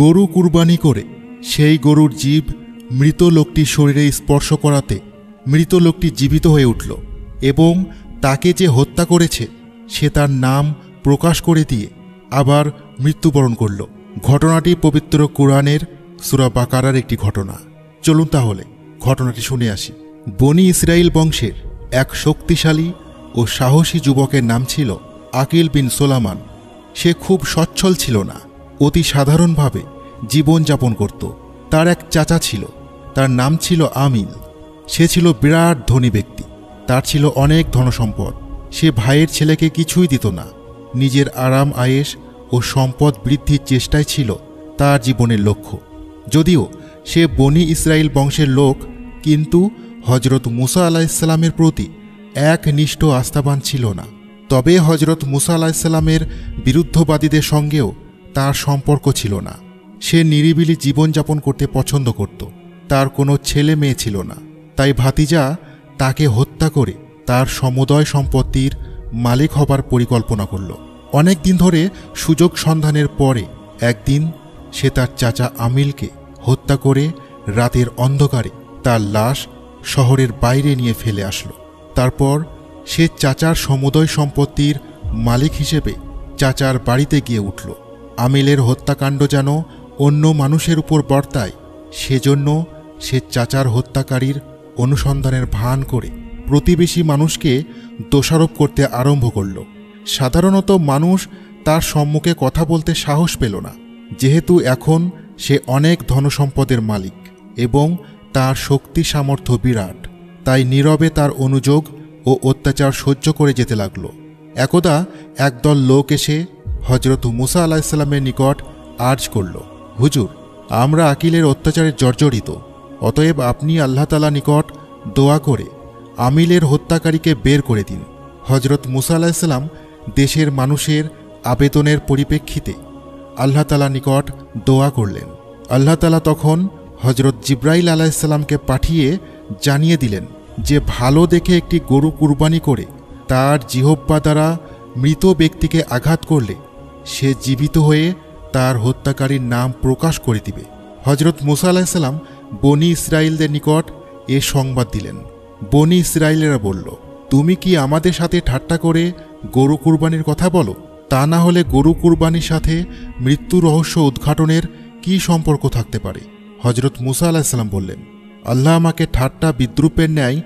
গরু কুরবানি করে সেই গরুর জীব মৃত লোকটির শরীরে স্পর্শ করাতে মৃত লোকটি জীবিত হয়ে উঠল এবং তাকে যে হত্যা করেছে সে তার নাম প্রকাশ করে দিয়ে আবার মৃত্যুবরণ করল। ঘটনাটি পবিত্র কুরআনের সূরা বাকারার একটি ঘটনা। চলুন তাহলে ঘটনাটি শুনে আসি। বনি ইসরাইল বংশের এক শক্তিশালী ও সাহসী যুবকের নাম ছিল আকিল বিন সোলামান। সে খুব সচ্ছল ছিল না, অতি সাধারণভাবে জীবনযাপন করত। তার এক চাচা ছিল, তার নাম ছিল আমিল। সে ছিল বিরাট ধনী ব্যক্তি, তার ছিল অনেক ধনসম্পদ। সে ভাইয়ের ছেলেকে কিছুই দিত না। নিজের আরাম আয়েশ ও সম্পদ বৃদ্ধির চেষ্টাই ছিল তার জীবনের লক্ষ্য। যদিও সে বনি ইসরাইল বংশের লোক, কিন্তু হজরত মুসা আলাইহিসসালামের প্রতি একনিষ্ঠ আস্থাবান ছিল না। তবে হজরত মুসা আলাইহিসসালামের বিরুদ্ধবাদীদের সঙ্গেও তার সম্পর্ক ছিল না। সে নিরিবিলি জীবনযাপন করতে পছন্দ করত। তার কোনো ছেলে মেয়ে ছিল না, তাই ভাতিজা তাকে হত্যা করে তার সমুদয় সম্পত্তির মালিক হবার পরিকল্পনা করল। অনেক দিন ধরে সুযোগ সন্ধানের পরে একদিন সে তার চাচা আমিলকে হত্যা করে রাতের অন্ধকারে তার লাশ শহরের বাইরে নিয়ে ফেলে আসলো। তারপর সে চাচার সমুদয় সম্পত্তির মালিক হিসেবে চাচার বাড়িতে গিয়ে উঠল। আমিলের হত্যাকাণ্ড যেন অন্য মানুষের উপর বর্তায়, সেজন্য সে চাচার হত্যাকারীর অনুসন্ধানের ভান করে প্রতিবেশী মানুষকে দোষারোপ করতে আরম্ভ করল। সাধারণত মানুষ তার সম্মুখে কথা বলতে সাহস পেল না, যেহেতু এখন সে অনেক ধনসম্পদের মালিক এবং তার শক্তি সামর্থ্য বিরাট। তাই নীরবে তার অনুযোগ ও অত্যাচার সহ্য করে যেতে লাগল। একদা একদল লোক এসে হজরত মুসা আলাইহিসসালামের নিকট আর্জ করল, হুজুর, আমরা আকিলের অত্যাচারে জর্জরিত, অতএব আপনি আল্লাহ তাআলা নিকট দোয়া করে আমিলের হত্যাকারীকে বের করে দিন। হজরত মুসা আলাইহিসসালাম দেশের মানুষের আবেদনের পরিপ্রেক্ষিতে আল্লাহ তাআলা নিকট দোয়া করলেন। আল্লাহ তাআলা তখন হজরত জিব্রাইল আলাইহিসসালামকে পাঠিয়ে জানিয়ে দিলেন যে ভালো দেখে একটি গরু কুরবানি করে তার জিহ্বা দ্বারা মৃত ব্যক্তিকে আঘাত করলে সে জীবিত হয়ে তার হত্যাকারীর নাম প্রকাশ করে দিবে। হজরত মুসা আলাইহিসসালাম বনি ইসরাইলদের নিকট এ সংবাদ দিলেন। বনি ইসরাইলেরা বলল, তুমি কি আমাদের সাথে ঠাট্টা করে গরু কুরবানির কথা বলো? তা না হলে গরু কুরবানির সাথে মৃত্যু রহস্য উদ্ঘাটনের কি সম্পর্ক থাকতে পারে? হজরত মুসা আলাইহিসসালাম বললেন, আল্লাহ আমাকে ঠাট্টা বিদ্রুপের ন্যায়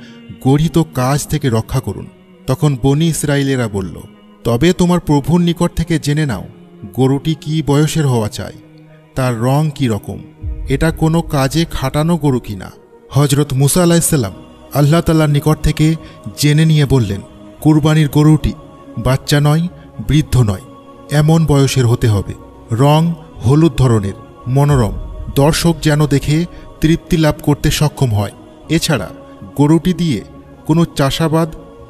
গর্হিত কাজ থেকে রক্ষা করুন। তখন বনি ইসরাইলেরা বলল, তবে তোমার প্রভুর নিকট থেকে জেনে নাও গরুটি কি বয়সের হওয়া চাই, তার রং কি রকম, এটা কোনো কাজে খাটানো গরু কিনা। হজরত মুসা আলাইহিসসালাম আল্লাহ তাআলার নিকট থেকে জেনে নিয়ে বললেন, কুরবানির গরুটি বাচ্চা নয়, বৃদ্ধ নয়, এমন বয়সের হতে হবে, রং হলুদ ধরনের, মনোরম, দর্শক যেন দেখে তৃপ্তি লাভ করতে সক্ষম হয়। এছাড়া গরুটি দিয়ে কোনো চাষাবাদ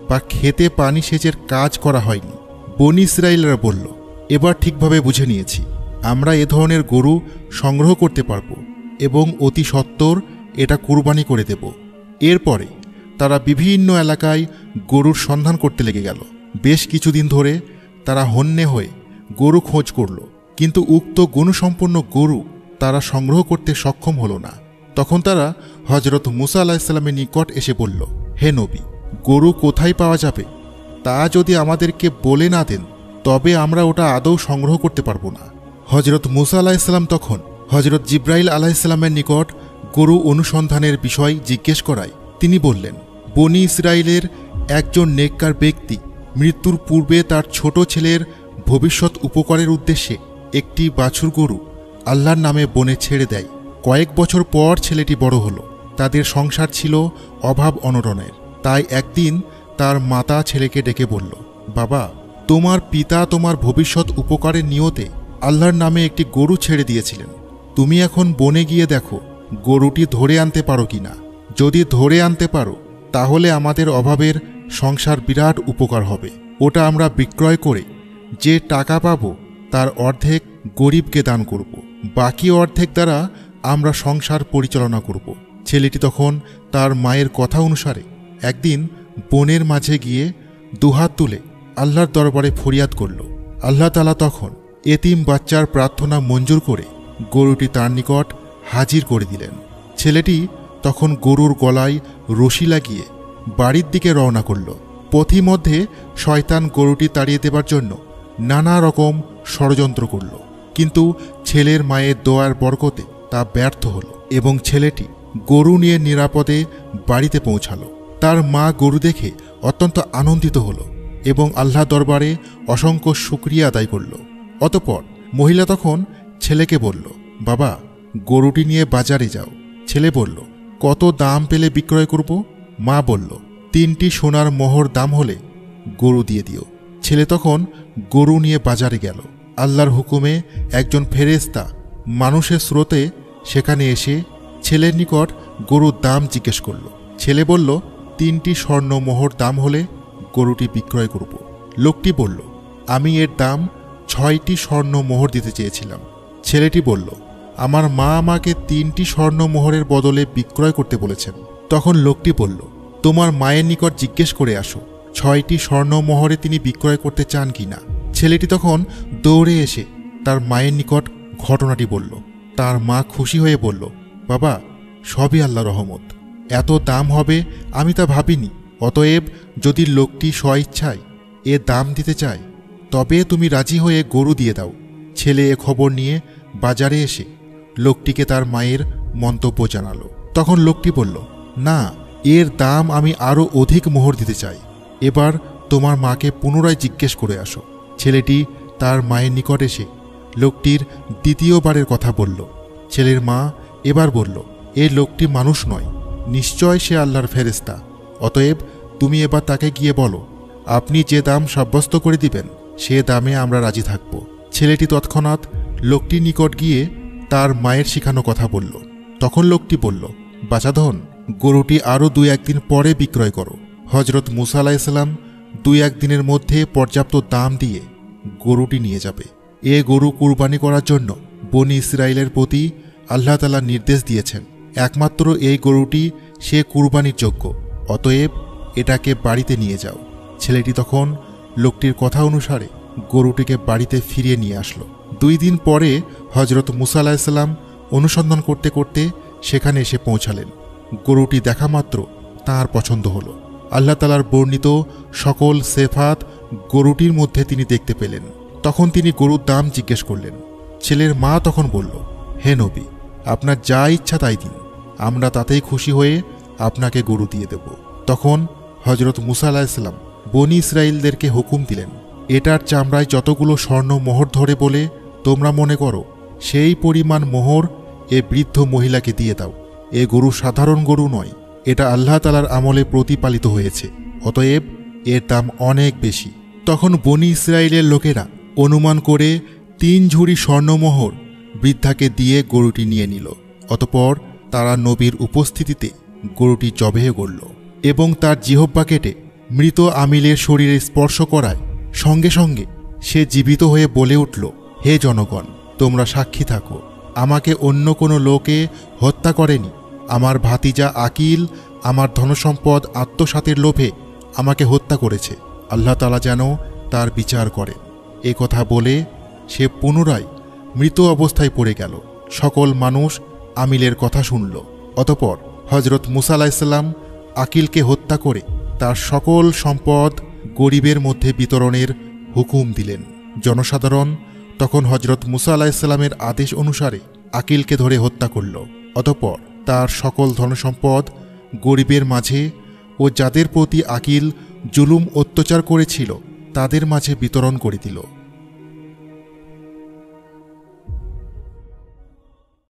বা খেতে পানি সেচের কাজ করা হয়নি। বনি ইসরাইলরা বলল, এবার ঠিকভাবে বুঝে নিয়েছি, আমরা এ ধরনের গরু সংগ্রহ করতে পারব এবং অতি সত্বর এটা কুরবানি করে দেব। এরপরে তারা বিভিন্ন এলাকায় গরুর সন্ধান করতে লেগে গেল। বেশ কিছুদিন ধরে তারা হন্যে হয়ে গরু খোঁজ করল, কিন্তু উক্ত গুণসম্পন্ন গরু তারা সংগ্রহ করতে সক্ষম হল না। তখন তারা হজরত মুসা আলাইহিসসালামের নিকট এসে বলল, হে নবী, গরু কোথায় পাওয়া যাবে তা যদি আমাদেরকে বলে না দেন তবে আমরা ওটা আদৌ সংগ্রহ করতে পারবো না। হজরত মুসা আলাইহিসসালাম তখন হজরত জিব্রাইল আলাইহিসসালামের নিকট গরু অনুসন্ধানের বিষয় জিজ্ঞেস করায় তিনি বললেন, বনি ইসরাইলের একজন নেককার ব্যক্তি মৃত্যুর পূর্বে তার ছোট ছেলের ভবিষ্যৎ উপকারের উদ্দেশ্যে একটি বাছুর গরু আল্লাহর নামে বনে ছেড়ে দেয়। কয়েক বছর পর ছেলেটি বড় হলো। তাদের সংসার ছিল অভাব অনটনের। তাই একদিন তার মাতা ছেলেকে ডেকে বলল, বাবা, তোমার পিতা তোমার ভবিষ্যৎ উপকারের নিয়তে আল্লাহর নামে একটি গরু ছেড়ে দিয়েছিলেন। তুমি এখন বনে গিয়ে দেখো গরুটি ধরে আনতে পারো কিনা। যদি ধরে আনতে পারো তাহলে আমাদের অভাবের সংসার বিরাট উপকার হবে। ওটা আমরা বিক্রয় করে যে টাকা পাবো তার অর্ধেক গরিবকে দান করব, বাকি অর্ধেক দ্বারা আমরা সংসার পরিচালনা করব। ছেলেটি তখন তার মায়ের কথা অনুসারে একদিন বনের মাঝে গিয়ে দুহাত তুলে আল্লাহর দরবারে ফরিয়াদ করল। আল্লাহ তাআলা তখন এতিম বাচ্চার প্রার্থনা মঞ্জুর করে গরুটি তার নিকট হাজির করে দিলেন। ছেলেটি তখন গরুর গলায় রশি লাগিয়ে বাড়ির দিকে রওনা করল। পথিমধ্যে শয়তান গরুটি তাড়িয়ে দেবার জন্য নানা রকম ষড়যন্ত্র করল, কিন্তু ছেলের মায়ের দোয়ার বরকতে তা ব্যর্থ হল এবং ছেলেটি গরু নিয়ে নিরাপদে বাড়িতে পৌঁছালো। তার মা গরু দেখে অত্যন্ত আনন্দিত হল এবং আল্লাহ দরবারে অসংখ্য শুকরিয়া আদায় করল। অতঃপর মহিলা তখন ছেলেকে বলল, বাবা, গরুটি নিয়ে বাজারে যাও। ছেলে বলল, কত দাম পেলে বিক্রয় করব? মা বলল, 3টি সোনার মোহর দাম হলে গরু দিয়ে দিও। ছেলে তখন গরু নিয়ে বাজারে গেল। আল্লাহর হুকুমে একজন ফেরেশতা মানুষের স্রোতে সেখানে এসে ছেলের নিকট গরুর দাম জিজ্ঞেস করল। ছেলে বলল, 3টি স্বর্ণ মোহর দাম হলে গরুটি বিক্রয় করব। লোকটি বলল, আমি এর দাম 6টি স্বর্ণ মোহর দিতে চেয়েছিলাম। ছেলেটি বলল, আমার মা আমাকে 3টি স্বর্ণ মোহরের বদলে বিক্রয় করতে বলেছেন। তখন লোকটি বলল, তোমার মায়ের নিকট জিজ্ঞেস করে আসো 6টি স্বর্ণ মোহরে তিনি বিক্রয় করতে চান কিনা। ছেলেটি তখন দৌড়ে এসে তার মায়ের নিকট ঘটনাটি বলল। তার মা খুশি হয়ে বলল, বাবা, সবই আল্লাহ রহমত, এত দাম হবে আমি তা ভাবিনি। অতএব যদি লোকটি স্বইচ্ছায় এ দাম দিতে চায় তবে তুমি রাজি হয়ে গরু দিয়ে দাও। ছেলে এ খবর নিয়ে বাজারে এসে লোকটিকে তার মায়ের মন্তব্য জানালো। তখন লোকটি বলল, না, এর দাম আমি আরও অধিক মোহর দিতে চাই। এবার তোমার মাকে পুনরায় জিজ্ঞেস করে আসো। ছেলেটি তার মায়ের নিকট এসে লোকটির দ্বিতীয়বারের কথা বলল। ছেলের মা এবার বলল, এই লোকটি মানুষ নয়, নিশ্চয় সে আল্লাহর ফেরেশতা। অতএব তুমি এবার তাকে গিয়ে বলো, আপনি যে দাম সাব্যস্ত করে দিবেন সে দামে আমরা রাজি থাকব। ছেলেটি তৎক্ষণাৎ লোকটির নিকট গিয়ে তার মায়ের শিখানো কথা বলল। তখন লোকটি বলল, বাছাধন, গরুটি আরও 2-1 দিন পরে বিক্রয় করো। হজরত মুসা আলাইহিস সালাম 2-1 দিনের মধ্যে পর্যাপ্ত দাম দিয়ে গরুটি নিয়ে যাবে। এ গরু কুরবানি করার জন্য বনি ইসরাইলের প্রতি আল্লাহ তাআলা নির্দেশ দিয়েছেন। একমাত্র এই গরুটি সে কুরবানির যোগ্য, অতএব এটাকে বাড়িতে নিয়ে যাও। ছেলেটি তখন লোকটির কথা অনুসারে গরুটিকে বাড়িতে ফিরিয়ে নিয়ে আসলো। 2 দিন পরে হজরত মুসা আলাইহিস সালাম অনুসন্ধান করতে করতে সেখানে এসে পৌঁছালেন। গরুটি দেখা মাত্র তাঁর পছন্দ হলো। আল্লাহ তাআলার বর্ণিত সকল সেফাত গরুটির মধ্যে তিনি দেখতে পেলেন। তখন তিনি গরুর দাম জিজ্ঞেস করলেন। ছেলের মা তখন বলল, হে নবী, আপনার যা ইচ্ছা তাই দিন, আমরা তাতেই খুশি হয়ে আপনাকে গরু দিয়ে দেব। তখন হজরত মুসা আলাইহিস সালাম বনি ইসরাইলদেরকে হুকুম দিলেন, এটার চামড়ায় যতগুলো স্বর্ণ মোহর ধরে বলে তোমরা মনে করো সেই পরিমাণ মোহর এ বৃদ্ধ মহিলাকে দিয়ে দাও। এ গরু সাধারণ গরু নয়, এটা আল্লাহ তাআলার আমলে প্রতিপালিত হয়েছে, অতএব এর দাম অনেক বেশি। তখন বনি ইসরাইলের লোকেরা অনুমান করে 3 ঝুড়ি স্বর্ণমোহর বৃদ্ধাকে দিয়ে গরুটি নিয়ে নিল। অতঃপর তারা নবীর উপস্থিতিতে গরুটি জবেহ করল এবং তার জিহ্বা কেটে মৃত আমিলের শরীরে স্পর্শ করায় সঙ্গে সঙ্গে সে জীবিত হয়ে বলে উঠল, হে জনগণ, তোমরা সাক্ষী থাকো, আমাকে অন্য কোনো লোকে হত্যা করেনি। আমার ভাতিজা আকিল আমার ধনসম্পদ আত্মসাতের লোভে আমাকে হত্যা করেছে। আল্লাহ তাআলা যেন তার বিচার করেন। এ কথা বলে সে পুনরায় মৃত অবস্থায় পড়ে গেল। সকল মানুষ আমিলের কথা শুনল। অতঃপর হজরত মুসা আলাইহিস সালাম আকিলকে হত্যা করে তার সকল সম্পদ গরিবের মধ্যে বিতরণের হুকুম দিলেন। জনসাধারণ তখন হজরত মুসা আলাইহিস সালামের আদেশ অনুসারে আকিলকে ধরে হত্যা করল। অতঃপর তার সকল ধনসম্পদ গরিবের মাঝে ও যাদের প্রতি আকিল জুলুম অত্যাচার করেছিল তাদের মাঝে বিতরণ করে দিল।